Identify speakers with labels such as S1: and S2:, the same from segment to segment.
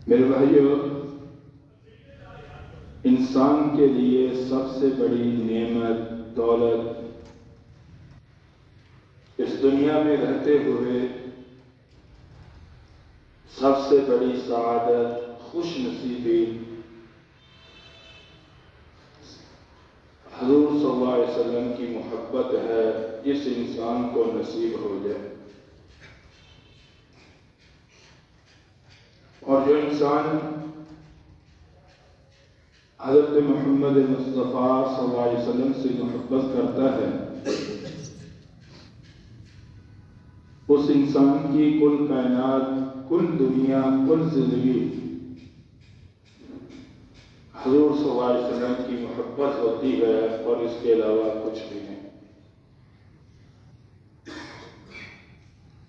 S1: میرے بھائیو، انسان کے لیے سب سے بڑی نعمت، دولت، اس دنیا میں رہتے ہوئے سب سے بڑی سعادت، خوش نصیبی حضور صلی اللہ علیہ وسلم کی محبت ہے، جس انسان کو نصیب ہو جائے۔ اور جو انسان حضرت محمد مصطفیٰ صلی اللہ علیہ وسلم سے محبت کرتا ہے، اس انسان کی کل کائنات، کل دنیا، کل زندگی حضور صلی اللہ علیہ وسلم کی محبت ہوتی ہے، اور اس کے علاوہ کچھ بھی نہیں۔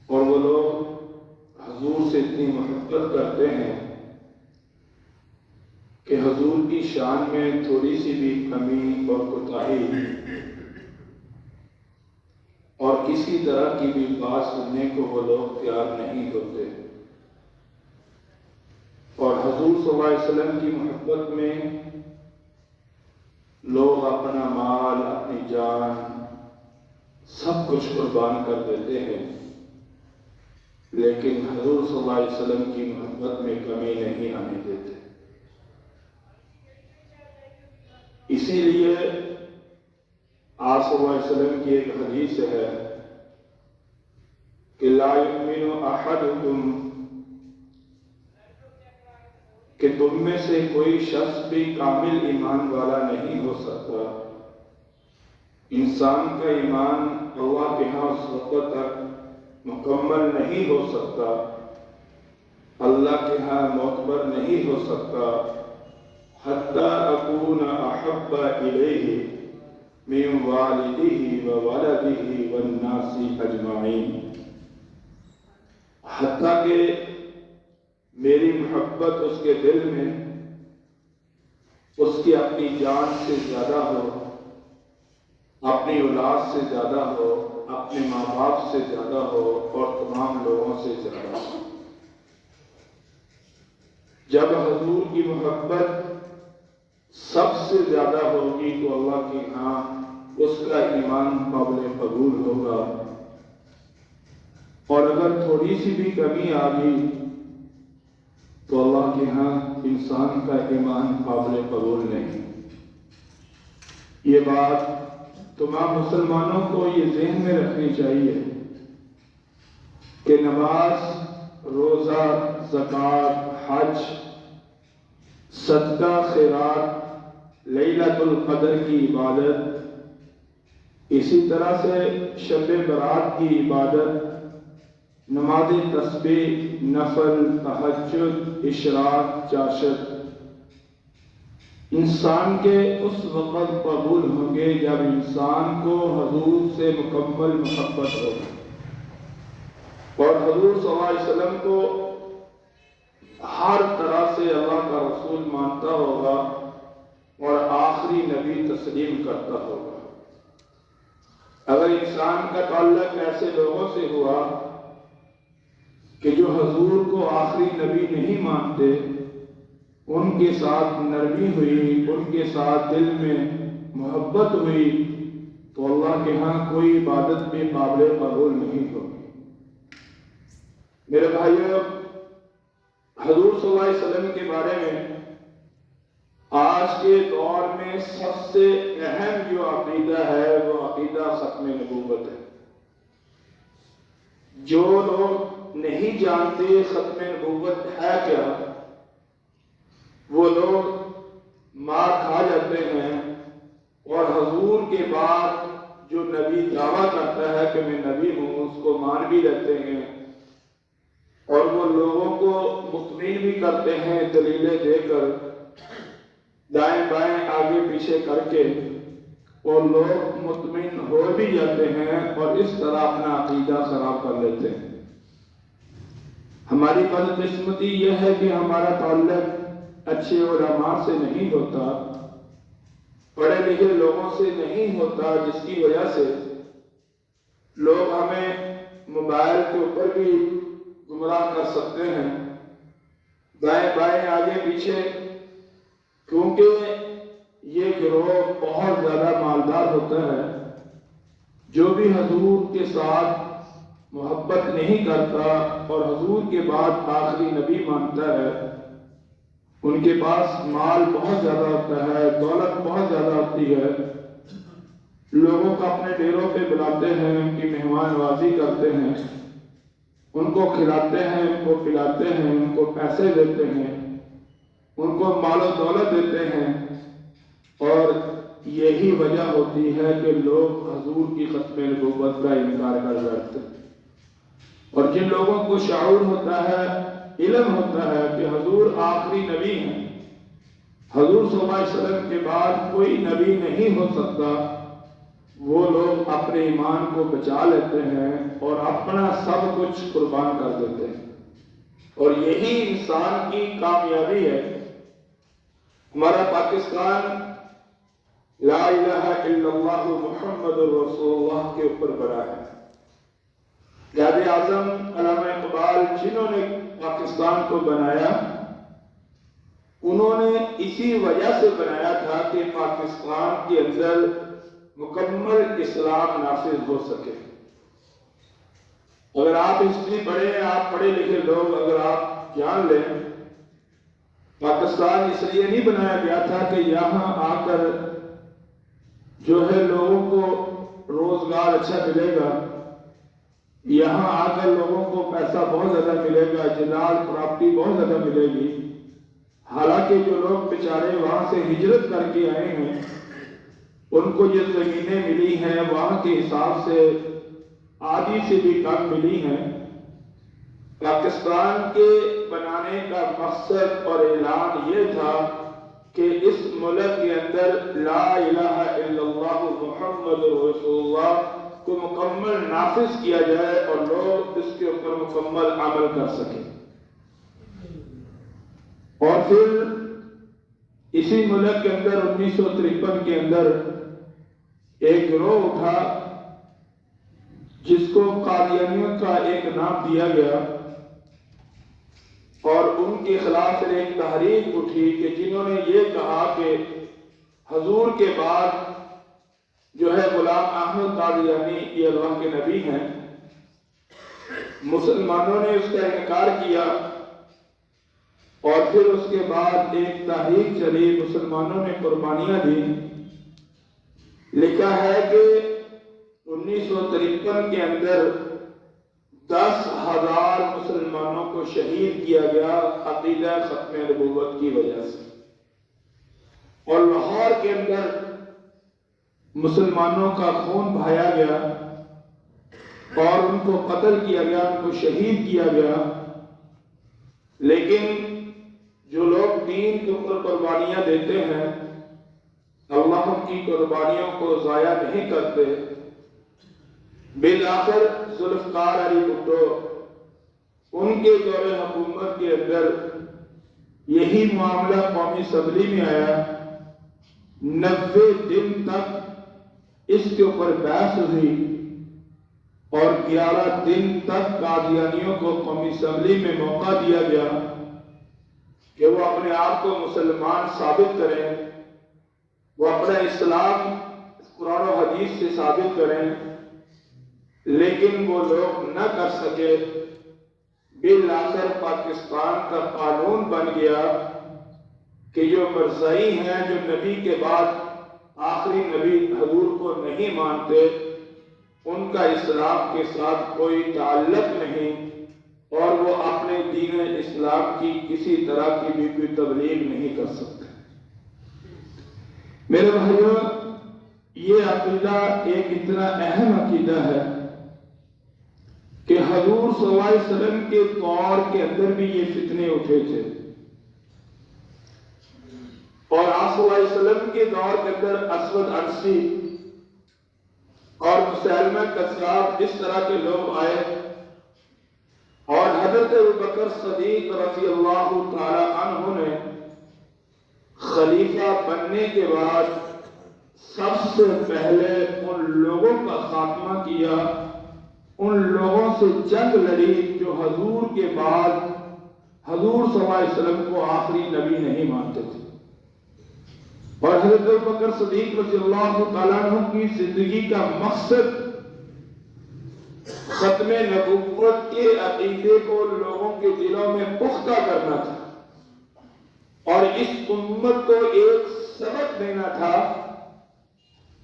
S1: اور وہ لوگ حضور سے اتنی محبت کرتے ہیں کہ حضور کی شان میں تھوڑی سی بھی کمی اور کوتاہی اور کسی طرح کی بھی بات سننے کو وہ لوگ تیار نہیں ہوتے۔ اور حضور صلی اللہ علیہ وسلم کی محبت میں لوگ اپنا مال، اپنی جان، سب کچھ قربان کر دیتے ہیں، لیکن حضور صلی اللہ علیہ وسلم کی محبت میں کمی نہیں آنے دیتے۔ اسی لیے آپ صلی اللہ علیہ وسلم کی ایک حدیث ہے کہ لا یؤمن احدکم، کہ تم میں سے کوئی شخص بھی کامل ایمان والا نہیں ہو سکتا۔ انسان کا ایمان اللہ کے ہاں اس وقت تک مکمل نہیں ہو سکتا، اللہ کے ہاں معتبر نہیں ہو سکتا، حتی اکون احب الیہ من والدہ وولدہ والناس اجمعین، حتیٰ کہ میری محبت اس کے دل میں اس کی اپنی جان سے زیادہ ہو، اپنی اولاد سے زیادہ ہو، اپنے ماں باپ سے زیادہ ہو، اور تمام لوگوں سے زیادہ ہو۔ جب حضور کی محبت سب سے زیادہ ہوگی تو اللہ کے ہاں اس کا ایمان قابل قبول ہوگا، اور اگر تھوڑی سی بھی کمی آ گئی تو اللہ کے ہاں انسان کا ایمان قابل قبول نہیں۔ یہ بات تمام مسلمانوں کو یہ ذہن میں رکھنی چاہیے کہ نماز، روزہ، زکوٰۃ، حج، صدقہ، خیرات، لیلۃ القدر کی عبادت، اسی طرح سے شب برات کی عبادت، نماز تسبیح، نفل، تہجد، اشراق، چاشت، انسان کے اس وقت قبول ہوں گے جب انسان کو حضور سے مکمل محبت ہو، اور حضور صلی اللہ علیہ وسلم کو ہر طرح سے اللہ کا رسول مانتا ہوگا اور آخری نبی تسلیم کرتا ہوگا۔ اگر انسان کا تعلق ایسے لوگوں سے ہوا کہ جو حضور کو آخری نبی نہیں مانتے، ان کے ساتھ نرمی ہوئی، ان کے ساتھ دل میں محبت ہوئی، تو اللہ کے ہاں کوئی عبادت بھی قابل قبول نہیں ہوگی۔ میرے بھائیو، حضور صلی اللہ علیہ وسلم کے بارے میں آج کے دور میں سب سے اہم جو عقیدہ ہے وہ عقیدہ ختم نبوت ہے۔ جو لوگ نہیں جانتے ختم نبوت ہے کیا، وہ لوگ مار کھا جاتے ہیں، اور حضور کے بعد جو نبی دعویٰ کرتا ہے کہ میں نبی ہوں اس کو مان بھی لیتے ہیں، اور وہ لوگوں کو مطمئن بھی کرتے ہیں دلیلیں دے کر، دائیں بائیں آگے پیچھے کر کے، اور لوگ مطمئن ہو بھی جاتے ہیں اور اس طرح اپنا عقیدہ خراب کر لیتے ہیں۔ ہماری بدقسمتی یہ ہے کہ ہمارا تعلق اچھے علماء سے نہیں ہوتا، پڑھے لکھے لوگوں سے نہیں ہوتا، جس کی وجہ سے لوگ ہمیں موبائل کے اوپر بھی گمراہ کر سکتے ہیں، دائیں بائیں آگے پیچھے، کیونکہ یہ گروہ بہت زیادہ مالدار ہوتا ہے۔ جو بھی حضور کے ساتھ محبت نہیں کرتا اور حضور کے بعد آخری نبی مانتا ہے، ان کے پاس مال بہت زیادہ ہوتا ہے، دولت بہت زیادہ ہوتی ہے، لوگوں کو اپنے ڈیروں پہ بلاتے ہیں، ان کی مہمان نوازی کرتے ہیں، ان کو کھلاتے ہیں، ان کو پلاتے ہیں، ان کو پیسے دیتے ہیں، ان کو مال و دولت دیتے ہیں، اور یہی وجہ ہوتی ہے کہ لوگ حضور کی ختم نبوت کا انکار کر بیٹھتے ہیں۔ اور جن لوگوں کو شعور ہوتا ہے، علم ہوتا ہے کہ حضور آخری نبی ہیں، حضور صلی اللہ علیہ وسلم کے بعد کوئی نبی نہیں ہو سکتا، وہ لوگ اپنے ایمان کو بچا لیتے ہیں اور اپنا سب کچھ قربان کر دیتے ہیں، اور یہی انسان کی کامیابی ہے۔ ہمارا پاکستان لا الہ الا اللہ محمد رسول اللہ کے اوپر بنا ہے۔ قائد اعظم علامہ اقبال جنہوں نے پاکستان کو بنایا، انہوں نے اسی وجہ سے بنایا تھا کہ پاکستان کے اندر مکمل اسلام نافذ ہو سکے۔ اگر آپ ہسٹری پڑھیں، آپ پڑھے لکھے لوگ اگر آپ جان لیں، پاکستان اس لیے نہیں بنایا گیا تھا کہ یہاں آ کر جو ہے لوگوں کو روزگار اچھا ملے گا، یہاں آ کر لوگوں کو پیسہ بہت زیادہ ملے گا، جنرل پراپرٹی بہت زیادہ ملے گی۔ حالانکہ جو لوگ بیچارے وہاں سے ہجرت کر کے آئے ہیں، ان کو جو زمینیں ملی ہیں وہاں کے حساب سے آدھی سے بھی کم ملی ہیں۔ پاکستان کے بنانے کا مقصد اور اعلان یہ تھا کہ اس ملک کے اندر لا الہ الا اللہ محمد رسول اللہ کو مکمل نافذ کیا جائے اور لوگ اس کے اوپر مکمل عمل کر سکیں۔ اور پھر اسی ملک کے اندر 1953 کے اندر ایک گروہ اٹھا جس کو قادیانیوں کا ایک نام دیا گیا، اور ان کے خلاف ایک تحریک اٹھی کہ جنہوں نے یہ کہا کہ حضور کے بعد جو ہے غلام احمد قادیانی یہ اللہ کے نبی ہیں۔ مسلمانوں نے اس کا انکار کیا، اور پھر اس کے بعد ایک تحریک چلی، مسلمانوں نے قربانیاں دی۔ لکھا ہے کہ 1953 کے اندر 10,000 مسلمانوں کو شہید کیا گیا عقیدہ ختم نبوت کی وجہ سے، اور لاہور کے اندر مسلمانوں کا خون بہایا گیا اور ان کو قتل کیا گیا، ان کو شہید کیا گیا۔ لیکن جو لوگ دین کے اوپر قربانیاں دیتے ہیں، اللہ کی قربانیوں کو ضائع نہیں کرتے۔ بالآخر ذوالفقار علی بھٹو، ان کے دور حکومت کے اندر یہی معاملہ قومی اسمبلی میں آیا۔ 90 دن تک اس کے اوپر بحث ہوئی، اور 11 دن تک قادیانیوں کو قومی اسمبلی میں موقع دیا گیا کہ وہ اپنے آپ کو مسلمان ثابت کریں، وہ اپنا اسلام قرآن و حدیث سے ثابت کریں، لیکن وہ لوگ نہ کر سکے۔ بالآخر پاکستان کا قانون بن گیا کہ جو مرزائی ہیں، جو نبی کے بعد آخری نبی حضور کو نہیں مانتے، ان کا اسلام کے ساتھ کوئی تعلق نہیں، اور وہ اپنے دین اسلام کی کسی طرح کی بھی کوئی تبلیغ نہیں کر سکتے۔ میرے بھائیوں، یہ عقیدہ ایک اتنا اہم عقیدہ ہے کہ حضور صلی اللہ علیہ وسلم کے دور کے اندر بھی یہ فتنے اٹھے تھے، اور آپ صلی اللہ علیہ وسلم کے دور کے اندر اسود عنسی اور مسیلمہ کذاب اس طرح کے لوگ آئے، اور حضرت ابوبکر صدیق رضی اللہ تعالی عنہ نے خلیفہ بننے کے بعد سب سے پہلے ان لوگوں کا خاتمہ کیا، ان لوگوں سے جنگ لڑی جو حضور کے بعد حضور صلی اللہ علیہ وسلم کو آخری نبی نہیں مانتے تھے، اور حضرت ابوبکر صدیق رضی اللہ تعالیٰ عنہ کی زندگی کا مقصد ختم نبوت کے عقیدے کو لوگوں کے دلوں میں پختہ کرنا تھا، اور اس امت کو ایک سبق دینا تھا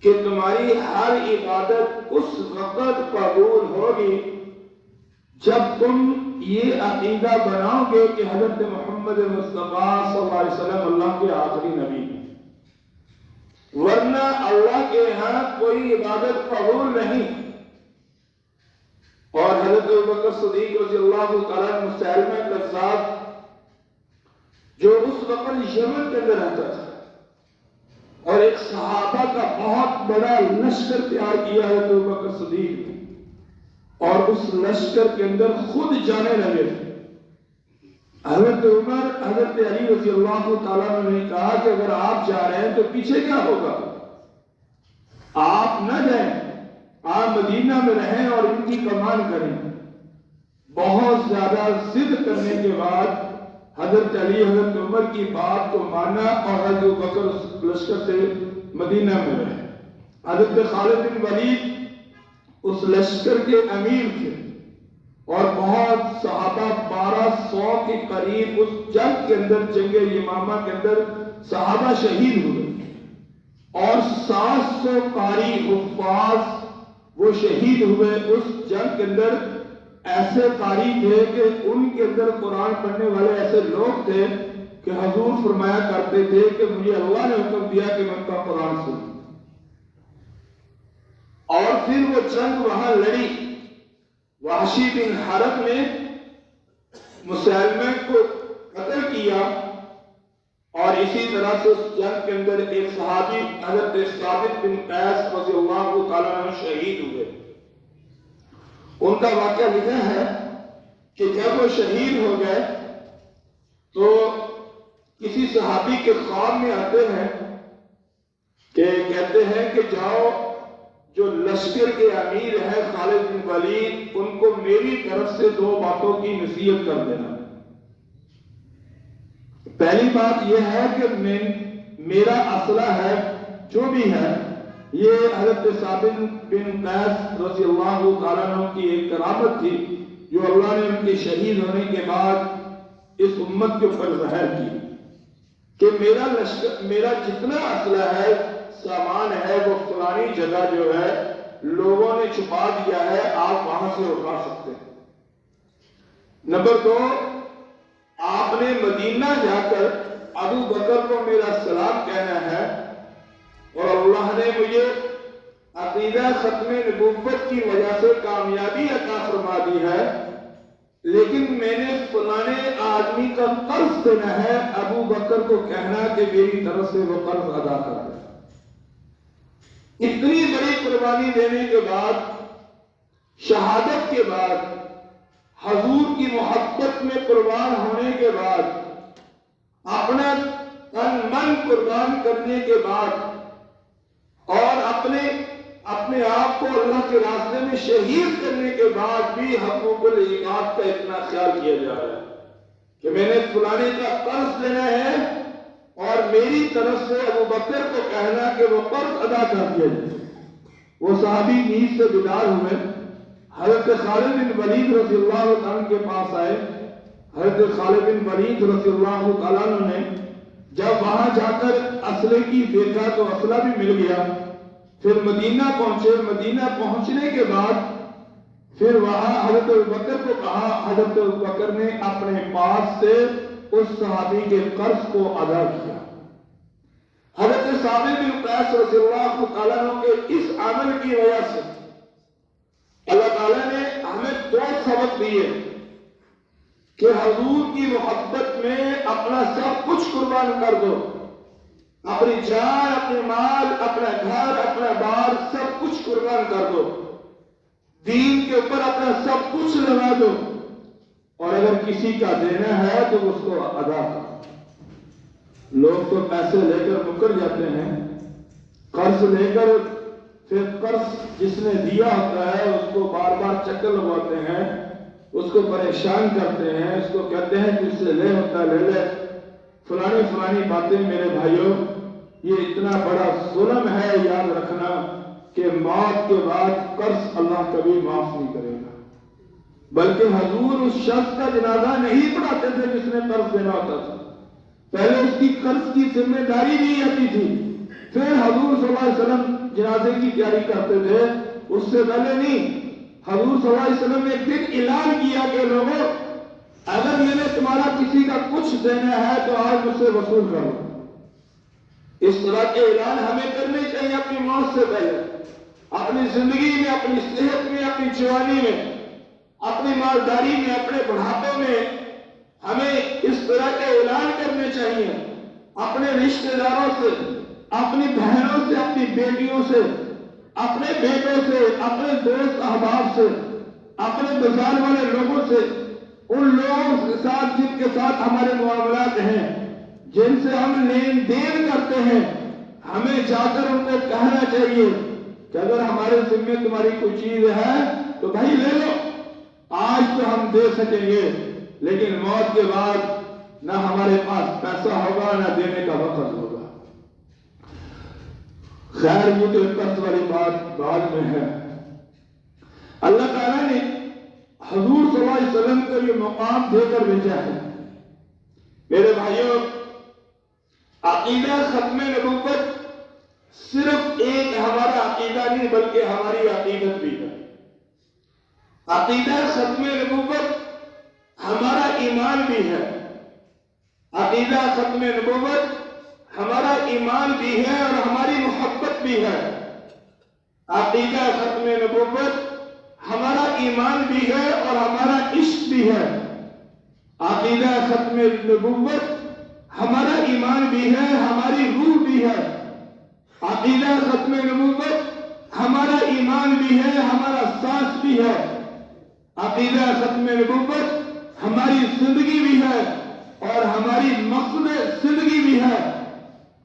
S1: کہ تمہاری ہر عبادت اس وقت قبول ہوگی جب تم یہ عقیدہ بناؤ گے کہ حضرت محمد مصطفیٰ صلی اللہ علیہ وسلم اللہ کے آخری نبی ہیں، ورنہ اللہ کے ہاں کوئی عبادت قبول نہیں۔ اور حضرت ابوبکر صدیق رضی اللہ تعالیٰ عنہ مسیلمہ کذاب جو اس وقت یمن کے اندر رہتا تھا اور ایک صحابہ کا بہت بڑا لشکر تیار کیا ہے تو ابوبکر صدیق نے، اور اس لشکر کے اندر خود جانے لگے تھے۔ حضرت عمر حضرت علی رضی اللہ تعالیٰ عنہ نے کہا کہ اگر آپ جا رہے ہیں تو پیچھے کیا ہوگا، آپ نہ جائیں، آپ مدینہ میں رہیں اور ان کی کمان کریں۔ بہت زیادہ ضد کرنے کے بعد حضرت علی حضرت عمر کی بات کو مانا اور حضرت ابوبکر اس لشکر سے مدینہ میں رہے۔ حضرت خالد بن ولید اس لشکر کے امیر تھے، اور بہت صحابہ 1200 کے قریب اس جنگ کے اندر، جنگ یمامہ کے اندر صحابہ شہید ہوئے، اور 700 قاری حفاظ وہ شہید ہوئے اس جنگ کے اندر۔ ایسے قاری تھے کہ ان کے اندر قرآن پڑھنے والے ایسے لوگ تھے کہ حضور فرمایا کرتے تھے کہ مجھے اللہ نے حکم دیا کہ میں ان کا قرآن سنوں۔ اور پھر وہ جنگ وہاں لڑی، وحشی بن حرب نے مسیلمہ کو قتل کیا، اور اسی طرح سے اس جنگ کے اندر ایک صحابی حضرت ثابت بن قیس رضی اللہ تعالیٰ عنہ شہید ہوئے۔ ان کا واقعہ لکھا ہے کہ جب وہ شہید ہو گئے تو کسی صحابی کے خواب میں آتے ہیں کہ کہتے ہیں کہ جاؤ، جو لشکر کے امیر ہیں خالد بن ولید، ان کو میری طرف سے 2 باتوں کی نصیحت کر دینا۔ پہلی بات یہ ہے کہ میرا اسلحہ ہے جو بھی ہے، یہ حضرت ثابت بن قیس رضی اللہ تعالیٰ عنہ کی ایک کرامت تھی جو اللہ نے ان کے شہید ہونے کے بعد اس امت کے اوپر ظاہر کی کہ میرا جتنا اسلحہ ہے، سامان ہے، وہ فلانی جگہ جو ہے لوگوں نے چھپا دیا ہے، آپ وہاں سے اٹھا سکتے ہیں۔ نمبر 2، آپ نے مدینہ جا کر ابو بکر کو میرا سلام کہنا ہے، اور اللہ نے مجھے عقیدہ ختم نبوت کی وجہ سے کامیابی عطا فرما دی ہے، لیکن میں نے فلانے آدمی کا قرض دینا ہے، ابو بکر کو کہنا کہ میری طرف سے وہ قرض ادا کر دے۔ اتنی بڑی قربانی دینے کے بعد، شہادت کے بعد، حضور کی محبت میں قربان ہونے کے بعد، اپنا تن من قربان کرنے کے بعد، اور اپنے آپ کو اللہ کے راستے میں شہید کرنے کے بعد بھی حقوق العباد کا اتنا خیال کیا جا رہا ہے کہ میں نے فلانے کا قرض دینا ہے اور میری طرف سے ابو بکر کو کہنا کہ وہ قرض ادا کر دیا جائے۔ وہ صحابی نیند سے بیدار ہوئے، حضرت خالد بن ولید رضی اللہ عنہ کے پاس آئے۔ حضرت خالد بن ولید رضی اللہ تعالیٰ عنہ نے جب وہاں جا کر اسلحے کی دیکھا تو اسلحہ بھی مل گیا۔ پھر مدینہ پہنچے، مدینہ پہنچنے کے بعد پھر وہاں حضرت ابوبکر کو کہا، حضرت ابوبکر نے اپنے پاس سے اس صحابی کے قرض کو ادا کیا۔ حضرت ثابت بن قیس رضی اللہ تعالیٰ عنہ کے اس عمل کی وجہ سے اللہ تعالیٰ نے ہمیں 2 سبق دیے کہ حضور کی محبت میں اپنا سب کچھ قربان کر دو، اپنی جان، اپنے مال، اپنا گھر، اپنا بار، سب کچھ قربان کر دو، دین کے اوپر اپنا سب کچھ لگا دو، اور اگر کسی کا دینا ہے تو اس کو ادا کرو۔ لوگ تو پیسے لے کر مکر جاتے ہیں، قرض لے کر پھر قرض جس نے دیا ہوتا ہے اس کو بار بار چکر لگواتے ہیں، اس کو پریشان کرتے ہیں، اس کو کہتے ہیں کہ اس سے لے ہوتا لے لے، فلانی باتیں۔ میرے بھائیوں، یہ اتنا بڑا ظلم ہے، یاد رکھنا کہ موت کے بعد قرض اللہ کبھی معاف نہیں کرے گا، بلکہ حضور اس شخص کا جنازہ نہیں پڑھاتے تھے جس نے قرض دینا ہوتا تھا، پہلے اس کی قرض کی ذمہ داری دی جاتی تھی، پھر حضور صلی اللہ علیہ وسلم جنازے کی تیاری کرتے تھے۔ اس سے پہلے نہیں، حضور صلی اللہ علیہ وسلم نے ایک دن اعلان کیا کہ لوگوں، اگر میں نے تمہارا کسی کا کچھ دینا ہے تو آج مجھ سے وصول کرو۔ اس طرح کے اعلان ہمیں کرنے چاہیے اپنی موت سے پہلے، اپنی زندگی میں، اپنی صحت میں، اپنی جوانی میں، اپنی مالداری میں، اپنے بڑھاپے میں ہمیں اس طرح کے اعلان کرنے چاہیے اپنے رشتہ داروں سے، اپنی بہنوں سے، اپنی بیٹیوں سے، اپنے بیٹوں سے، اپنے دوست احباب سے، اپنے بازار والے لوگوں سے، ان لوگوں کے ساتھ جن کے ساتھ ہمارے معاملات ہیں، جن سے ہم لین دین کرتے ہیں، ہمیں جا کر ان کو کہنا چاہیے کہ اگر ہمارے ذمہ تمہاری کوئی چیز ہے تو بھائی لے لو، آج تو ہم دے سکیں گے لیکن موت کے بعد نہ ہمارے پاس پیسہ ہوگا نہ دینے کا وقت ہوگا۔ خیر، یہ تو قرض والی بات بعد میں ہے۔ اللہ تعالیٰ نے حضور صلی اللہ علیہ وسلم کو یہ مقام دے کر بھیجا ہے۔ میرے بھائیوں، عقیدہ ختم نبوت صرف ایک ہمارا عقیدہ نہیں بلکہ ہماری عقیدت بھی ہے۔ عقیدہ ختم نبوت ہمارا ایمان بھی ہے، عقیدہ ختم نبوت ہمارا ایمان بھی ہے اور ہماری محبت بھی ہے۔ عقیدہ ختم نبوت ہمارا ایمان بھی ہے اور ہمارا عشق بھی ہے۔ عقیدہ ختم نبوت ہمارا ایمان بھی ہے، ہماری روح بھی ہے۔ عقیدہ ختم نبوت ہمارا ایمان بھی ہے، ہمارا سانس بھی ہے۔ عقیدہ ختم نبوت ہماری زندگی بھی ہے اور ہماری مقصد زندگی بھی ہے۔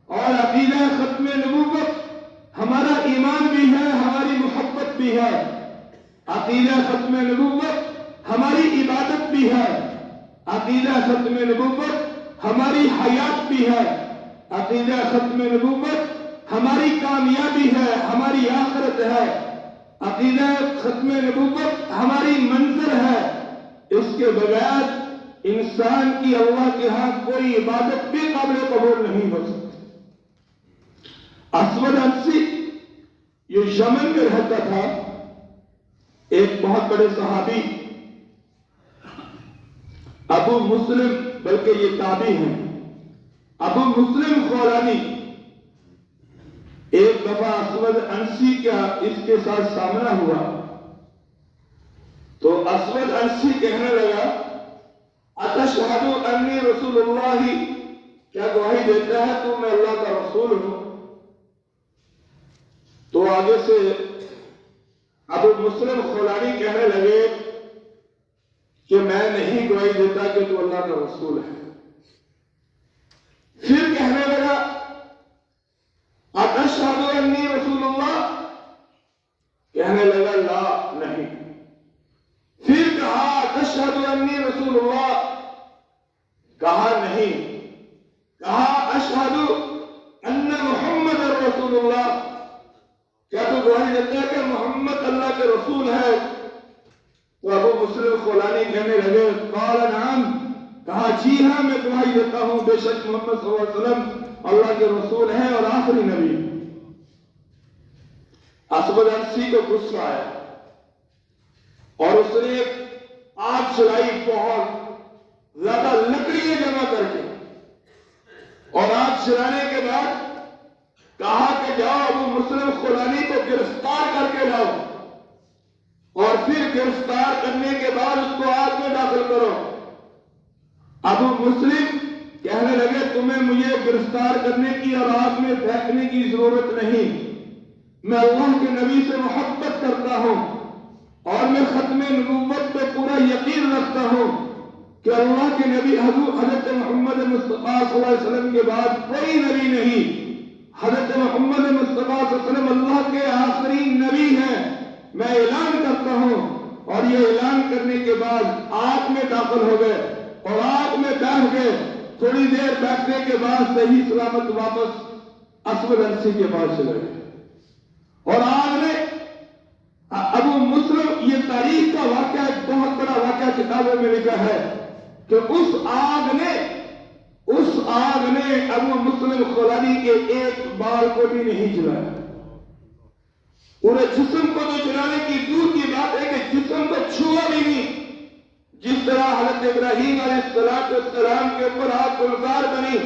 S1: اور عقیدہ ختم نبوت ہمارا ایمان بھی ہے، ہماری محبت بھی ہے۔ عقیدہ ختم نبوت ہماری عبادت بھی ہے۔ عقیدہ ختم نبوت ہماری حیات بھی ہے۔ عقیدہ ختم نبوت ہماری کامیابی ہے، ہماری آخرت ہے۔ عقیدہ ختم نبوت ہماری منظر ہے۔ اس کے بغیر انسان کی اللہ کے ہاں کوئی عبادت بھی قابل قبول نہیں ہو سکتی۔ اسود عنسی یہ یمن میں رہتا تھا، ایک بہت بڑے صحابی ابو مسلم، بلکہ یہ تابعی ہیں، ابو مسلم خولانی، ایک دفعہ اسود عنسی کا اس کے ساتھ سامنا ہوا تو اسود عنسی کہنے لگا، اتشہد انی رسول اللہ، کیا گواہی دیتا ہے تو میں اللہ کا رسول ہوں؟ تو آگے سے ابو مسلم خولانی کہنے لگے کہ میں نہیں گواہی دیتا کہ تو اللہ کا رسول ہے۔ پھر کہنے لگا، اتشہد انی رسول اللہ، کہنے لگا لا، نہیں۔ پھر کہا اتشہد انی رسول اللہ، کہا نہیں۔ کہا اشہد ان محمد رسول اللہ، کیا تو گواہی دیتا ہے کہ محمد اللہ کے رسول ہے؟ تو ابو مسلم خولانی کہنے لگے، قال نعم، کہا جی ہاں میں گواہی دیتا ہوں بے شک محمد صلی اللہ علیہ وسلم اللہ کے رسول ہیں اور آخری نبی۔ اسود عنسی کو غصہ آیا اور اس نے آگ جلائی، بہت زیادہ لکڑیاں جمع کر کے، اور آگ جلانے کے بعد کہا کہ جاؤ ابو مسلم خولانی کو گرفتار کر کے لاؤ، اور پھر گرفتار کرنے کے بعد اس کو آگ میں داخل کرو۔ ابو مسلم کہنے لگے، تمہیں مجھے گرفتار کرنے کی اور آگ میں پھینکنے کی ضرورت نہیں، میں اللہ کے نبی سے محبت کرتا ہوں اور میں ختم نبوت پہ پورا یقین رکھتا ہوں کہ اللہ کے نبی حضرت محمد مصطفیٰ صلی اللہ علیہ وسلم کے بعد کوئی نبی نہیں۔ حضرت محمد مصطفیٰ صلی اللہ علیہ وسلم اللہ کے آخری نبی ہیں۔ میں اعلان کرتا ہوں اور یہ اعلان کرنے کے بعد آگ میں داخل ہو گئے اور آگ میں بیٹھ گئے. تھوڑی دیر بیٹھنے کے بعد صحیح سلامت واپس اسود عنسی کے پاس چلے گئے. اور آگ نے ابو مسلم، یہ تاریخ کا واقعہ ایک بہت بڑا واقعہ کتابوں میں لکھا ہے کہ اس آگ نے ابو مسلم خولانی کے ایک بال کو بھی نہیں جلایا. پورے جسم کو تو جلانے کی دور کی بات ہے کہ جسم کو چھوا بھی نہیں. جس طرح حضرت ابراہیم علیہ السلام کے اوپر آگ گلزار بنی،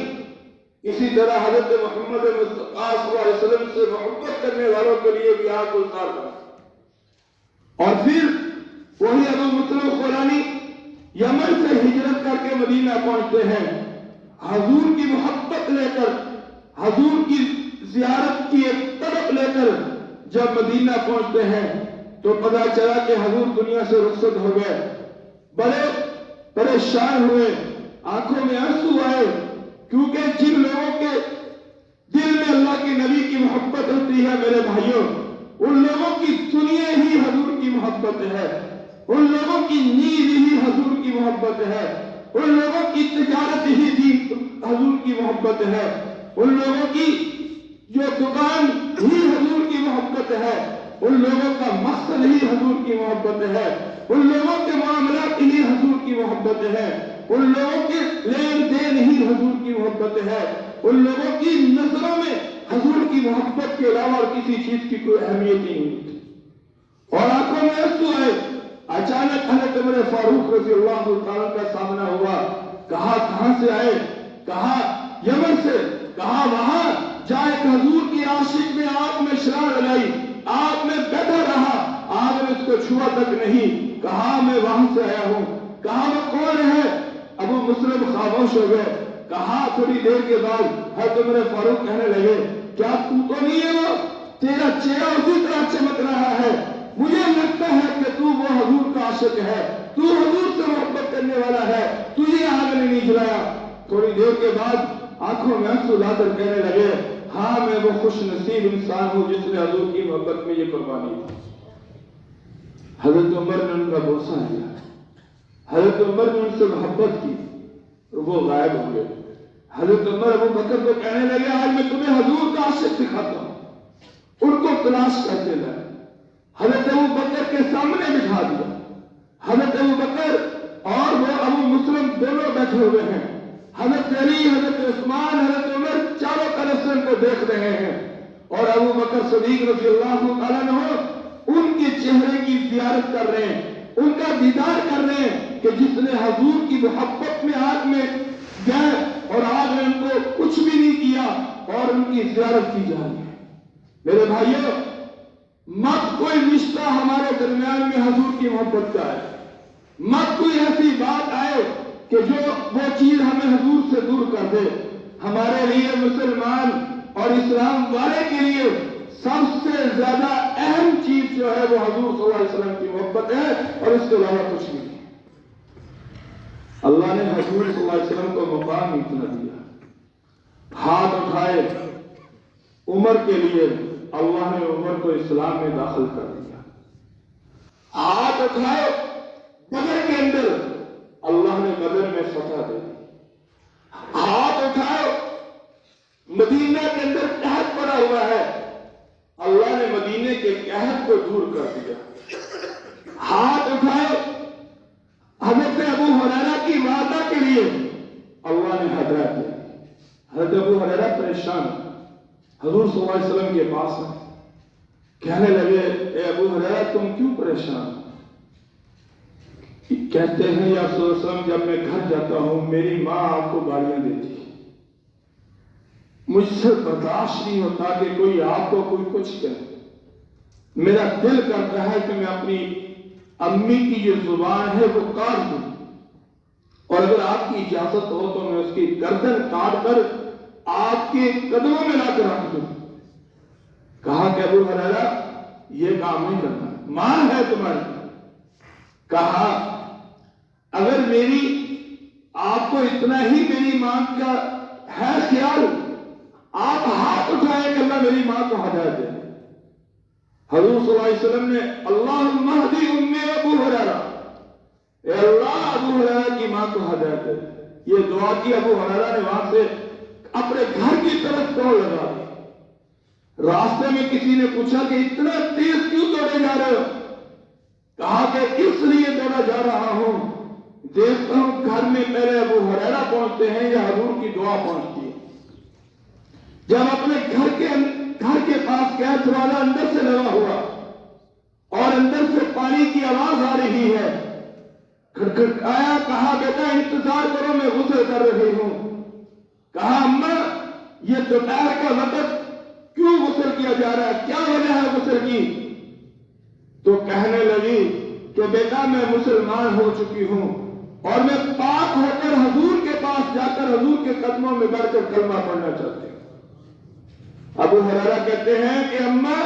S1: اسی طرح حضرت محمد مصطفیٰ صلی اللہ علیہ وسلم سے محبت کرنے والوں کے لیے بھی آگ گلزار بنی. اور پھر وہی ابو مسلم خولانی یمن سے ہجرت کر کے مدینہ پہنچتے ہیں، حضور کی محبت لے کر، حضور کی زیارت کی ایک طلب لے کر جب مدینہ پہنچتے ہیں تو پتہ چلا کہ حضور دنیا سے رخصت ہو گئے. بڑے پریشان ہوئے، آنکھوں میں آنسو آئے، کیونکہ جن لوگوں کے دل میں اللہ کے نبی کی محبت ہوتی ہے میرے بھائیوں، ان لوگوں کی دنیا ہی حضور کی محبت ہے، ان لوگوں کی نیند ہی حضور کی محبت ہے، ان لوگوں کی تجارت ہی حضور کی محبت ہے، ان لوگوں کی جو دکان ہی حضور کی محبت ہے، ان لوگوں کا مقصد ہی حضور کی محبت ہے، ان لوگوں کے معاملات ہی حضور کی محبت ہے، ان لوگوں کے لین دین ہی حضور کی محبت ہے، ان لوگوں کی نظروں میں حضور کی محبت کے علاوہ اور کسی چیز کی کوئی اہمیت ہی نہیں تھی. اور آنکھوں میں آنسو آئے. اچانک حضرت عمر فاروق رضی اللہ تعالیٰ کا سامنا ہوا. کہاں سے آئے؟ کہا یمن سے. کہا وہاں جائے کہ حضور کی عاشق میں آگ میں شرار لائی، آگ میں بیٹھا رہا، آگ میں اس کو چھوا تک نہیں. کہا میں وہاں سے آیا ہوں. کہا وہ کون ہے؟ ابو مسلم خاموش ہو گئے. کہا تھوڑی دیر کے بعد حضرت عمر فاروق کہنے لگے کیا تو نہیں ہے وہ؟ تیرا چہرہ اسی طرح چمک رہا ہے، مجھے لگتا ہے کہ تو وہ حضور کا عاشق ہے، تو حضور سے محبت کرنے والا ہے، تجھے آگ نے نہیں جلایا. تھوڑی دیر کے بعد آنکھوں میں آنسو لا کر کہنے لگے ہاں میں وہ خوش نصیب انسان ہوں جس نے حضور کی محبت میں یہ قربانی دی. حضرت عمر نے ان کا بوسہ لیا، حضرت عمر نے ان سے محبت کی، وہ غائب ہو گئے. حضرت عمر ابو بکر کو کہنے لگے آج میں تمہیں حضور کا عاشق دکھاتا ہوں. ان کو تلاش کرتے لائے، حضرت ابو بکر کے سامنے بٹھا دیا. حضرت ابو بکر اور وہ ابو مسلم دونوں بیٹھے ہوئے ہیں. حضرت علی، حضرت عثمان، حضرت عمر چاروں طرف سے ان کو دیکھ رہے ہیں. اور ابو بکر صدیق رضی اللہ تعالیٰ عنہ ان کے چہرے کی زیارت کر رہے ہیں، ان کا دیدار کر رہے ہیں کہ جس نے حضور کی محبت میں آگ میں گئے اور آگ نے ان کو کچھ بھی نہیں کیا اور ان کی زیارت کی جا رہی ہے. میرے بھائیوں، مت کوئی رشتہ ہمارے درمیان میں حضور کی محبت کا ہے، مت کوئی ایسی بات آئے کہ جو وہ چیز ہمیں حضور سے دور کر دے. ہمارے لیے مسلمان اور اسلام والے کے لیے سب سے زیادہ اہم چیز جو ہے وہ حضور صلی اللہ علیہ وسلم کی محبت ہے اور اس کے علاوہ کچھ نہیں. اللہ نے حضور صلی اللہ علیہ وسلم کو مقام اتنا دیا. ہاتھ اٹھائے عمر کے لیے، اللہ نے عمر کو اسلام میں داخل کر دیا. ہاتھ اٹھائے بدر کے اندر، اللہ نے بدر میں فتح دے دی. ہاتھ اٹھائے مدینہ کے اندر قحط پڑا ہوا ہے، اللہ نے مدینے کے قحط کو دور کر دیا. ہاتھ اٹھائے حضرت ابو ہریرہ کی والدہ کے لیے، اللہ نے ہدایت دی. حضرت ابو ہریرہ پریشان حضور صلی اللہ علیہ وسلم کے پاس ہیں، کہنے لگے اے ابو ہریرہ تم کیوں پریشان؟ کہتے ہیں یا رسول اللہ صلی اللہ علیہ وسلم جب میں گھر جاتا ہوں میری ماں آپ کو گالیاں دیتی ہے، مجھ سے برداشت نہیں ہوتا کہ کوئی آپ کو کوئی کچھ کہے. میرا دل کرتا ہے کہ میں اپنی امی کی جو زبان ہے وہ کاٹ دوں، اور اگر آپ کی اجازت ہو تو میں اس کی گردن کاٹ کر آپ کے قدموں میں لا کر رکھ دوں. کہا کہ ابو ہریرہ یہ کام نہیں کرنا، ماں ہے تمہاری. کہا اگر میری آپ کو اتنا ہی میری ماں کا ہے خیال، آپ ہاتھ اٹھائیں کہ اللہ میری ماں کو ہدایت دے. حضور صلی اللہ علیہ وسلم نے اللہم اہدی ام ابو ہریرہ، اے اللہ ابو ہریرہ کی ماں کو ہدایت دے۔ یہ دعا کی، ابو ہریرہ نے وہاں سے اپنے گھر کی طرف دوڑ لگا دی۔ راستے میں کسی نے پوچھا کہ اتنا تیز کیوں دوڑے جا رہے ہو؟ کہا کہ اس لیے دوڑا جا رہا ہوں، دیکھتا ہوں گھر میں میرے ابو ہریرہ پہنچتے ہیں یا حضور کی دعا پہنچتی ہے۔ جب اپنے گھر کے پاس گیا، دروازہ اندر سے لگا ہوا اور اندر سے پانی کی آواز آ رہی ہے، کھٹکھٹایا، کہا بیٹا انتظار کرو میں غسل کر رہی ہوں۔ کہا اماں یہ دوپہر کا وقت کیوں غسل کیا جا رہا ہے، کیا وجہ ہے غسل کی؟ تو کہنے لگی کہ بیٹا میں مسلمان ہو چکی ہوں اور میں پاک ہو کر حضور کے پاس جا کر حضور کے قدموں میں بیٹھ کر کلمہ پڑھنا چاہتی ہوں۔ ابو ہریرہ کہتے ہیں کہ اماں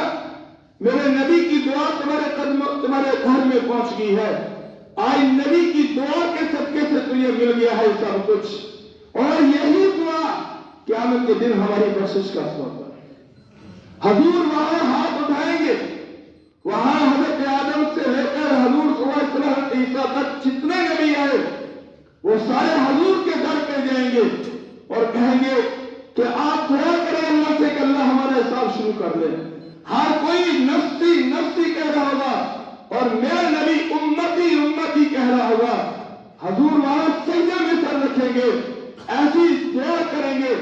S1: میرے نبی کی دعا تمہارے گھر میں پہنچ گئی ہے، آج نبی کی دعا کے صدقے سے تجھے مل گیا ہے سب کچھ، اور یہی دعا قیامت کے دن ہماری بخشش کا سبب ہے۔ حضور وہاں ہاتھ اٹھائیں گے، وہاں حضرت آدم سے لے کر حضور صلی اللہ علیہ وسلم عیسیٰ تک جتنے نبی آئے وہ سارے حضور کے در پہ جائیں گے اور کہیں گے کہ آپ دعا کریں اللہ سے کہ اللہ ہمارا حساب شروع کر لے۔ ہر کوئی نفسی نفسی کہہ رہا ہوگا اور میرا نبی امتی امتی کہہ رہا ہوگا۔ حضور وہاں سجدے میں سر رکھیں گے، ایسی دعا کریں گے،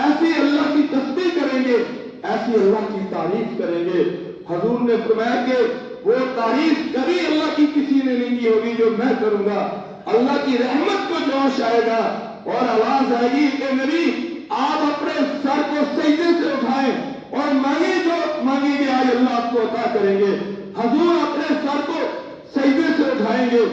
S1: ایسی اللہ کی تسبیح کریں گے، ایسی اللہ کی تعریف کریں گے۔ حضور نے فرمایا کہ وہ تعریف کبھی اللہ کی کسی نے نہیں کی ہوگی جو میں کروں گا۔ اللہ کی رحمت کو جوش آئے گا اور آواز آئے گی کہ نبی آپ اپنے سر کو سجدے سے اٹھائیں اور مانگیں جو مانگیں گے آج اللہ آپ کو عطا کریں گے۔ حضور اپنے سر کو سجدے سے اٹھائیں گے۔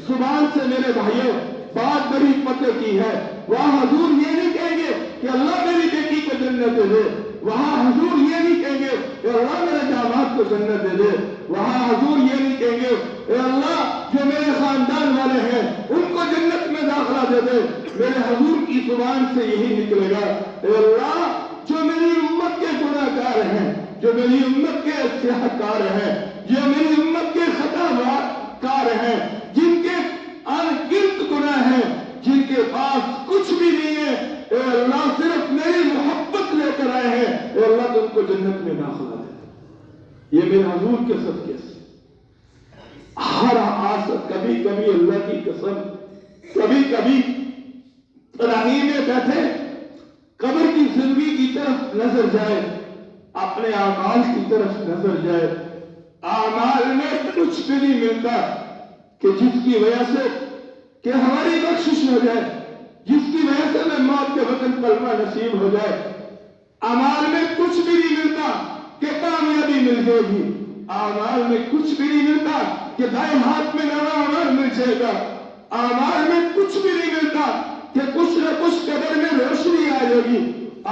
S1: زبان سے میرے بھائیوں بات بڑی پتہ کی ہے، وہاں حضور یہ نہیں کہیں گے کہ اللہ میری بیٹی کو جنت دے دے، وہاں حضور یہ نہیں کہیں گے کہ اللہ میرے داماد کو جنت دے دے، وہاں حضور یہ نہیں کہیں گے اے اللہ جو میرے خاندان والے ہیں ان کو جنت میں داخلہ دے دے۔ میرے حضور کی زبان سے یہی نکلے گا اے اللہ جو میری امت کے گناہ گار ہیں، جو میری امت کے سیاہ کار ہیں، جو میری امت کے خطا کار ہیں، جن کے ان گنت گناہ ہیں، جن کے پاس کچھ بھی نہیں ہے، اے اللہ صرف میری محبت لے کر آئے ہیں، اے اللہ تم کو جنت میں داخلہ دے۔ یہ میرے حضور کے صدقے سے ہر آسد کبھی کبھی اللہ کی قسم کبھی کبھی تراویح میں بیٹھے قبر کی زندگی کی طرف نظر جائے، اپنے اعمال کی طرف نظر جائے، اعمال میں کچھ بھی نہیں ملتا کہ جس کی وجہ سے کہ ہماری بخشش ہو جائے، جس کی وجہ سے میں موت کے وقت کلمہ نصیب ہو جائے۔ اعمال میں کچھ بھی نہیں ملتا کہ کامیابی مل جائے گی، اعمال میں کچھ بھی نہیں ملتا کہ دائیں ہاتھ میں نیا اعمال مل جائے گا، اعمال میں کچھ بھی نہیں ملتا کہ کچھ نہ کچھ قبر میں روشنی آ جائے گی،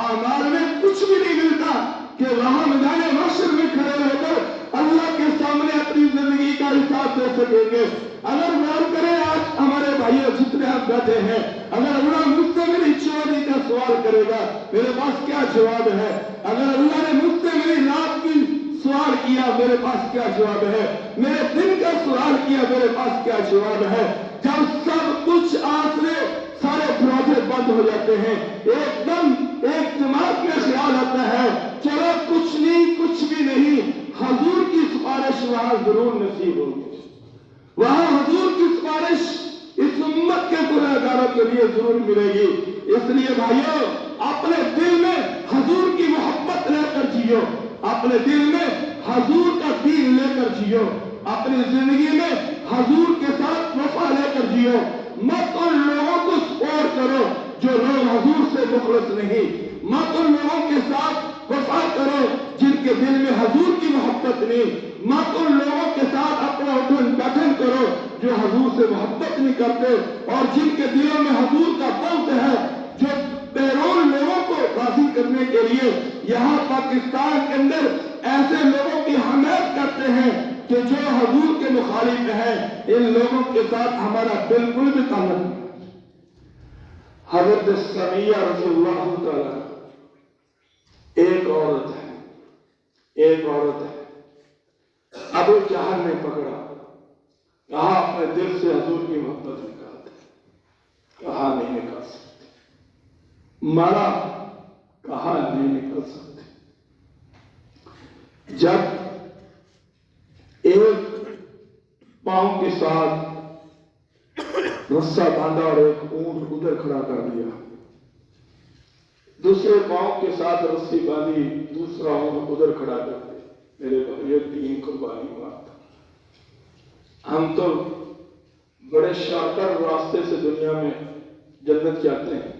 S1: اعمال میں کچھ بھی نہیں ملتا کہ وہاں میدان محشر میں کھڑے ہو کر اللہ کے سامنے اپنی زندگی کا حساب دے سکیں گے۔ اگر غور کریں آج ہمارے بھائیوں جتنے ہم بیٹھے ہیں، اگر اللہ مجھ سے میری چوری کا سوال کرے گا میرے پاس کیا جواب ہے؟ اگر اللہ نے مجھ سے میری رات کی سوال کیا میرے پاس کیا جواب ہے؟ میرے دن کا سوال کیا میرے پاس کیا جواب ہے؟ جب سب کچھ آسرے سارے دروازے بند ہو جاتے ہیں، ایک دم ایک دماغ میں خیال آتا ہے چلو کچھ نہیں کچھ بھی نہیں، حضور کی سفارش وہاں ضرور نصیب ہوگی، وہاں حضور کی سفارش اس امت کے گناہ گاروں کے لیے ضرور ملے گی۔ اس لیے بھائیوں اپنے دل میں حضور کی محبت لے کر جیو، اپنے دل میں حضور کا دین لے کر جیو، اپنی زندگی میں حضور کے ساتھ وفا لے کر جیو۔ مت ان لوگوں کو سپورٹ کرو جو لوگ حضور سے مخلص نہیں، مت ان لوگوں کے ساتھ وفا کرو جن کے دل میں حضور کی محبت نہیں، مت ان لوگوں کے ساتھ اپنا اٹھن بیٹھن کرو جو حضور سے محبت نہیں کرتے اور جن کے دلوں میں حضور کا بغض ہے، جو بیرون لوگوں کو راضی کرنے کے لیے یہاں پاکستان کے اندر ایسے لوگوں کی حمایت کرتے ہیں کہ جو حضور کے مخالف ہیں۔ ان لوگوں کے ساتھ ہمارا بالکل بھی تعلق نہیں۔ حضرت سمیہ رضی اللہ تعالی ایک عورت ہے، ابو جہل نے پکڑا، کہا اپنے دل سے حضور کی محبت نکال دے، کہا نہیں نکال سکتے، مارا، کہا نہیں نکال سکتے۔ جب ایک پاؤں کے ساتھ رسا باندھا اور ایک اونٹ ادھر کھڑا کر دیا، دوسرے پاؤں کے ساتھ رسی باندھی، دوسرا اونٹ ادھر کھڑا کر دیا، میرے بھائیو دین قربانی مانگتا۔ ہم تو بڑے شاطر راستے سے دنیا میں جنت جاتے ہیں،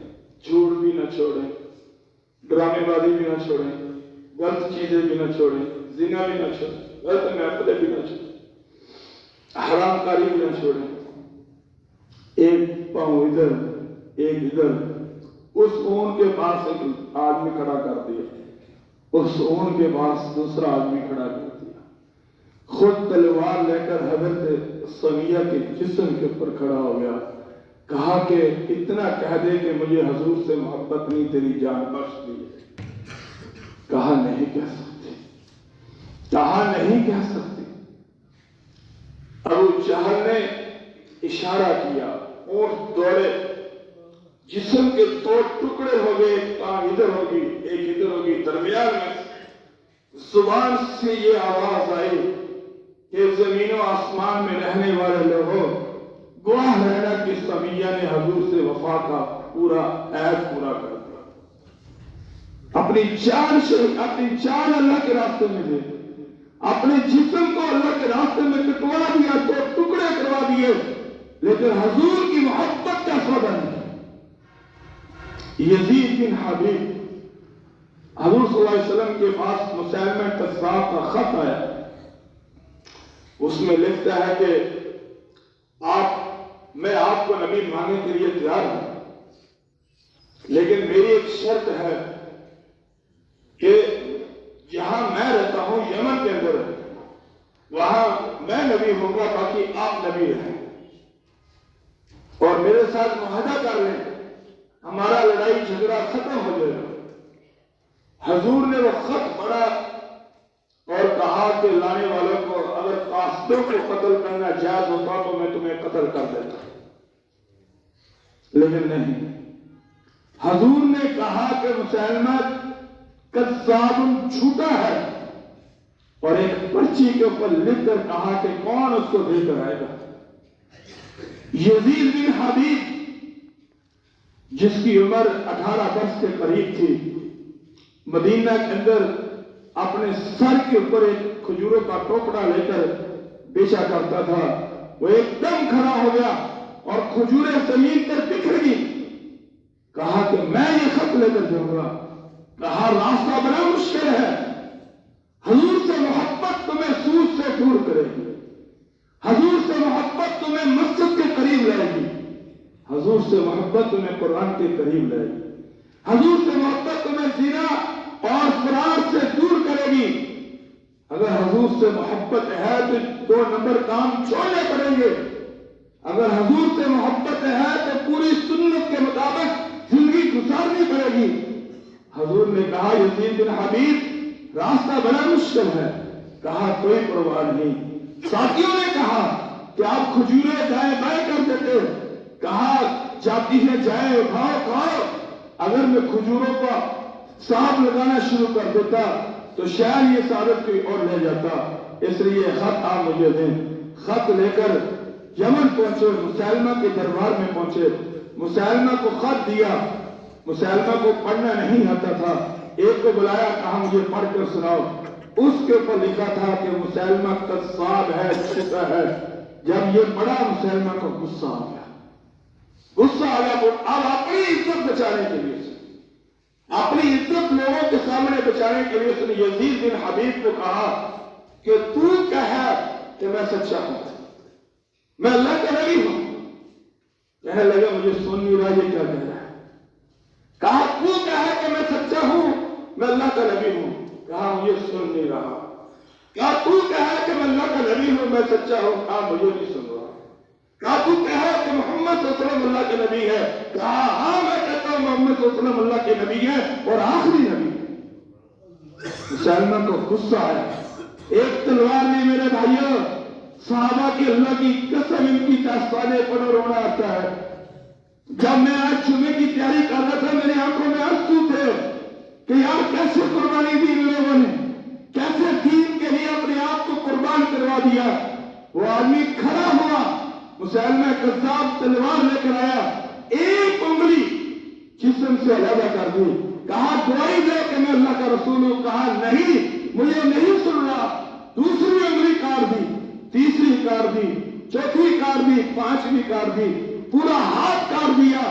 S1: جھوٹ بھی نہ چھوڑیں، ڈرامے بازی بھی نہ چھوڑیں، غلط چیزیں بھی نہ چھوڑیں، زنا بھی نہ چھوڑیں، غلط محفلیں بھی نہ چھوڑیں، حرام کاری بھی نہ چھوڑیں۔ ایک پاؤں ادھر ایک ادھر، اس اونٹ کے پاس ایک آدمی کھڑا کر دیا، اس اونٹ کے پاس دوسرا آدمی کھڑا کر دیا، خود تلوار لے کر حضرت سمیہ کے جسم کے اوپر کھڑا ہو گیا، کہا کہ اتنا کہہ دے کہ مجھے حضور سے محبت نہیں، تیری جان بخش دی۔ کہا نہیں کہہ سکتے، کہا نہیں کہہ سکتے۔ ابو جہل نے اشارہ کیا، اونٹ دوڑے، جسم کے دو ٹکڑے ہو گئے، ایک ٹانگ ادھر ہوگی ایک ادھر ہوگی، درمیان میں زبان سے یہ آواز آئی کہ زمین و آسمان میں رہنے والے لوگوں، گواہ رہنا کہ سمیہ نے حضور سے وفا کا پورا عہد پورا کر دیا، اپنی جان اللہ کے راستے میں دے، اپنے جسم کو اللہ کے راستے میں کٹوا دیا، تو ٹکڑے کروا دیے، لیکن حضور کی محبت کا سودا نہیں۔ یزید بن حبیب، حضور صلی اللہ علیہ وسلم کے پاس مسیلمہ کذاب کا خط آیا، اس میں لکھتا ہے کہ میں آپ کو نبی ماننے کے لیے تیار ہوں، لیکن میری ایک شرط ہے کہ جہاں میں رہتا ہوں یمن کے اندر، وہاں میں نبی ہوں گا، باقی آپ نبی رہیں، اور میرے ساتھ معاہدہ کر لیں، ہمارا لڑائی جھگڑا ختم ہو جائے گا۔ حضور نے وہ خط پڑھا اور کہا کہ لانے والوں کو اگر قاصدوں کو قتل کرنا جائز ہوتا تو میں تمہیں قتل کر دیتا، لیکن نہیں۔ حضور نے کہا کہ مسیلمہ کذاب جھوٹا ہے، اور ایک پرچی کے اوپر لکھ کر کہا کہ کون اس کو دے کر آئے گا۔ یزید بن حبیب، جس کی عمر 18 برس کے قریب تھی، مدینہ کے اندر اپنے سر کے اوپر ایک کھجوروں کا ٹوکرا لے کر بیچا کرتا تھا، وہ ایک دم کھڑا ہو گیا اور کھجوریں زمین پر بکھر گئی، کہا کہ میں یہ خط لے کر جاؤں گا، کہا راستہ بڑا مشکل ہے، حضور سے محبت تمہیں سود سے دور کرے گی، حضور سے محبت تمہیں مسجد کے قریب لائے گی، حضور سے محبت تمہیں قرآن کے قریب لائے گی، حضور سے محبت تمہیں زنا اور فراق سے دور کرے گی۔ اگر حضور سے محبت ہے تو 2 نمبر کام چھوڑنے پڑیں گے، اگر حضور سے محبت ہے تو پوری سنت کے مطابق زندگی گزارنی پڑے گی۔ حضور نے کہا یزید بن حبیب راستہ بڑا مشکل ہے، کہا کوئی پرواہ نہیں۔ ساتھیوں نے کہا کہ آپ کھجوریں دائیں بائیں کر دیتے، کہا جاتی ہے جائیں اٹھاؤ کھاؤ، اگر میں کھجوروں کا صاحب لگانا شروع کر دیتا تو شاید یہ ثابت کوئی اور لے جاتا، اس لیے خط آپ مجھے دیں۔ خط لے کر یمن پہنچے، مسیلمہ کے دربار میں پہنچے، مسیلمہ کو خط دیا، مسیلمہ کو پڑھنا نہیں آتا تھا، ایک کو بلایا، کہا مجھے پڑھ کر سناؤ، اس کے اوپر لکھا تھا کہ مسیلمہ کذاب ہے، جھوٹا ہے۔ جب یہ پڑھا مسیلمہ کو غصہ آ گیا، اب اپنی عزت بچانے کے لیے، اپنی عزت لوگوں کے سامنے بچانے کے لیے اس نے یزید بن حبیب کو کہا کہ تو کہے کہ میں سچا ہوں، میں اللہ کا نبی ہوں۔ کہنے لگا مجھے سن نہیں رہا یہ کیا کہہ رہا ہے، کہا تو کہے کہ میں سچا ہوں، میں اللہ کا نبی ہوں، کہا مجھے سن نہیں رہا، کہا تو کہے کہ میں اللہ کا نبی ہوں، میں سچا ہوں، کہا مجھے نہیں سن رہا، کہا تو کہے کہ محمد صلی اللہ علیہ وسلم اللہ کے نبی ہے، کہا ہاں میں کہتا ہوں محمد صلی اللہ علیہ وسلم اللہ کے نبی ہے اور آخری نبی۔ مسلمان کو غصہ آیا، ایک تلوار نہیں میرے بھائیوں، صحابہ کی اللہ کی قسم ان کی داستانیں پڑھو رونا آتا ہے۔ جب میں آج جمعے کی تیاری کر رہا تھا میری آنکھوں میں آنسو تھے کہ یار کیسے قربانی دی ان لوگوں نے، کیسے دین کے لیے اپنے آپ کو قربان کروا دیا۔ وہ آدمی کھڑا ہوا، مسلمہ کذاب تلوار لے کر آیا، ایک انگلی جسم سے علیحدہ کر دی، کہا گواہی دے کہ میں اللہ کا رسول ہوں، کہا نہیں مجھے نہیں سن رہا، دوسری انگلی کاٹ دی، تیسری کاٹ دی، چوتھی کاٹ دی، پانچویں کاٹ دی، پورا ہاتھ کاٹ دیا،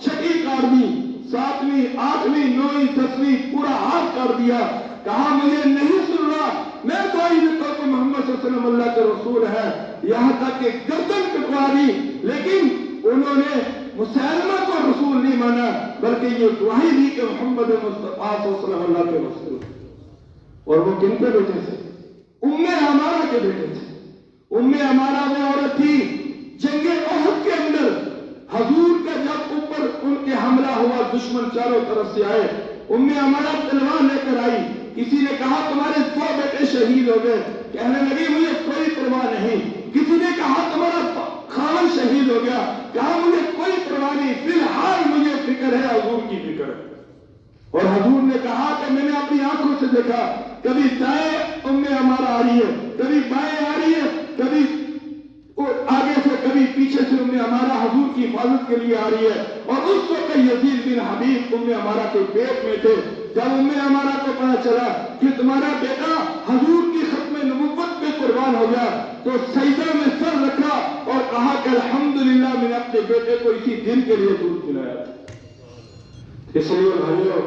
S1: چھٹی کاٹ دی، ساتویں، آٹھویں، نویں، دسویں، پورا ہاتھ کاٹ دیا، کہا مجھے نہیں سن رہا، میں گواہی دیتا ہوں کہ محمد صلی اللہ علیہ وسلم اللہ کے رسول ہے، یہاں تک کہ گردن کٹوا دی، لیکن انہوں نے مسلمہ کو رسول نہیں مانا بلکہ یہ گواہی دی کہ محمد مصطفیٰ صلی اللہ علیہ وسلم اللہ کے رسول۔ اور وہ کن کے بیٹے تھے؟ ام عمارہ کے بیٹے تھے۔ ام عمارہ وہ عورت تھی جنگ احد کے اندر حضور کا جب اوپر ان کے حملہ ہوا، دشمن چاروں طرف سے آئے، ام عمارہ تلوار لے کر آئی، کسی نے کہا تمہارے 2 بیٹے شہید ہو گئے، کہنے لگی مجھے کوئی پرواہ نہیں۔ کسی نے کہا تمہارا خاون شہید ہو گیا، کہا مجھے کوئی پرواہ نہیں، فی الحال مجھے فکر ہے، حضور کی فکر ہے۔ اور حضور نے کہا کہ میں نے اپنی آنکھوں سے دیکھا، کبھی دائیں ام عمارہ آ رہی ہے، کبھی بائیں آ رہی ہے، کبھی آگے سے کبھی پیچھے سے ام عمارہ حضور کی حفاظت کے لیے آ رہی ہے۔ اور اس وقت یزید بن حبیب ام عمارہ کے پیٹ میں تھے۔ جب ام عمارہ کو پتا چلا کہ تمہارا بیٹا حضور کی ختم نبوت میں قربان ہو گیا تو سجدہ میں سر رکھا اور کہا کہ الحمدللہ میں نے اپنے بیٹے کو اسی دن کے لیے دودھ پلایا۔ اس لیے بھائیو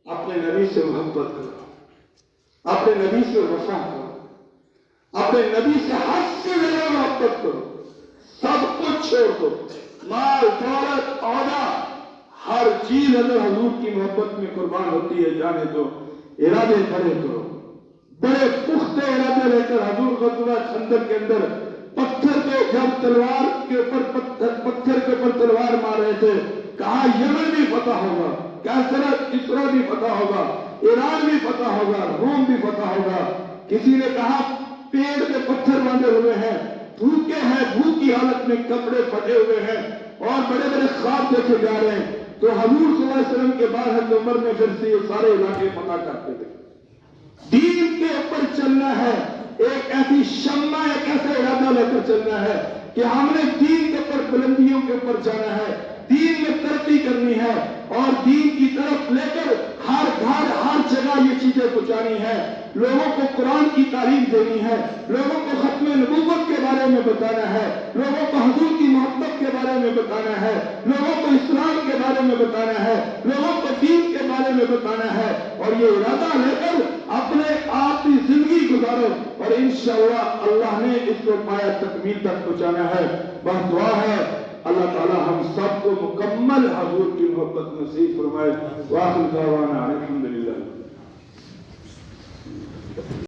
S1: اپنے نبی سے محبت کرو، اپنے نبی سے وفا کرو، اپنے نبی سے حد سے زیادہ محبت کرو، سب کچھ چھوڑ دو، مال دولت عہدہ ہر چیز اگر حضور کی محبت میں قربان ہوتی ہے جانے دو، ارادے بڑے کرو، بڑے پختہ ارادے لے کر حضور غزوہ خندق کے اندر پتھر پہ جب تلوار کے اوپر پتھر کے اوپر تلوار مار رہے تھے، کہا یمن بھی فتح ہوگا، کسرا بھی فتح ہوگا، ایران بھی فتح ہوگا، روم بھی فتح ہوگا۔ کسی نے کہا پیڑ پہ پتھر باندھے ہوئے ہیں، بھوکے ہیں، بھوک کی حالت میں کپڑے پھٹے ہوئے ہیں اور بڑے بڑے خواب دیکھے جا رہے ہیں، تو حضور صلی اللہ علیہ وسلم کے بعد حضرت عمر نے پھر سے یہ سارے علاقے فتح کرتے تھے۔ دین کے اوپر چلنا ہے، ایک ایسی شمع، ایک ایسا ارادہ لے کر چلنا ہے کہ ہم نے دین کے اوپر بلندیوں کے اوپر جانا ہے، دین میں ترقی کرنی ہے اور دین کی طرف لے کر ہر گھر ہر جگہ یہ چیزیں پہنچانی ہے، لوگوں کو قرآن کی تعلیم دینی ہے، لوگوں کو ختم نبوت کے بارے میں بتانا ہے، لوگوں کو حضور کی محبت کے بارے میں بتانا ہے، لوگوں کو اسلام کے بارے میں بتانا ہے، لوگوں کو دین کے بارے میں بتانا ہے، اور یہ ارادہ لے کر اپنے آپ کی زندگی گزارو اور انشاءاللہ اللہ نے اس کو پایا تکمیل تک پہنچانا ہے۔ بس دعا ہے اللہ تعالی ہم سب کو مکمل حضور کی محبت نصیب فرمائے۔ وآخر دعوانا الحمدللہ۔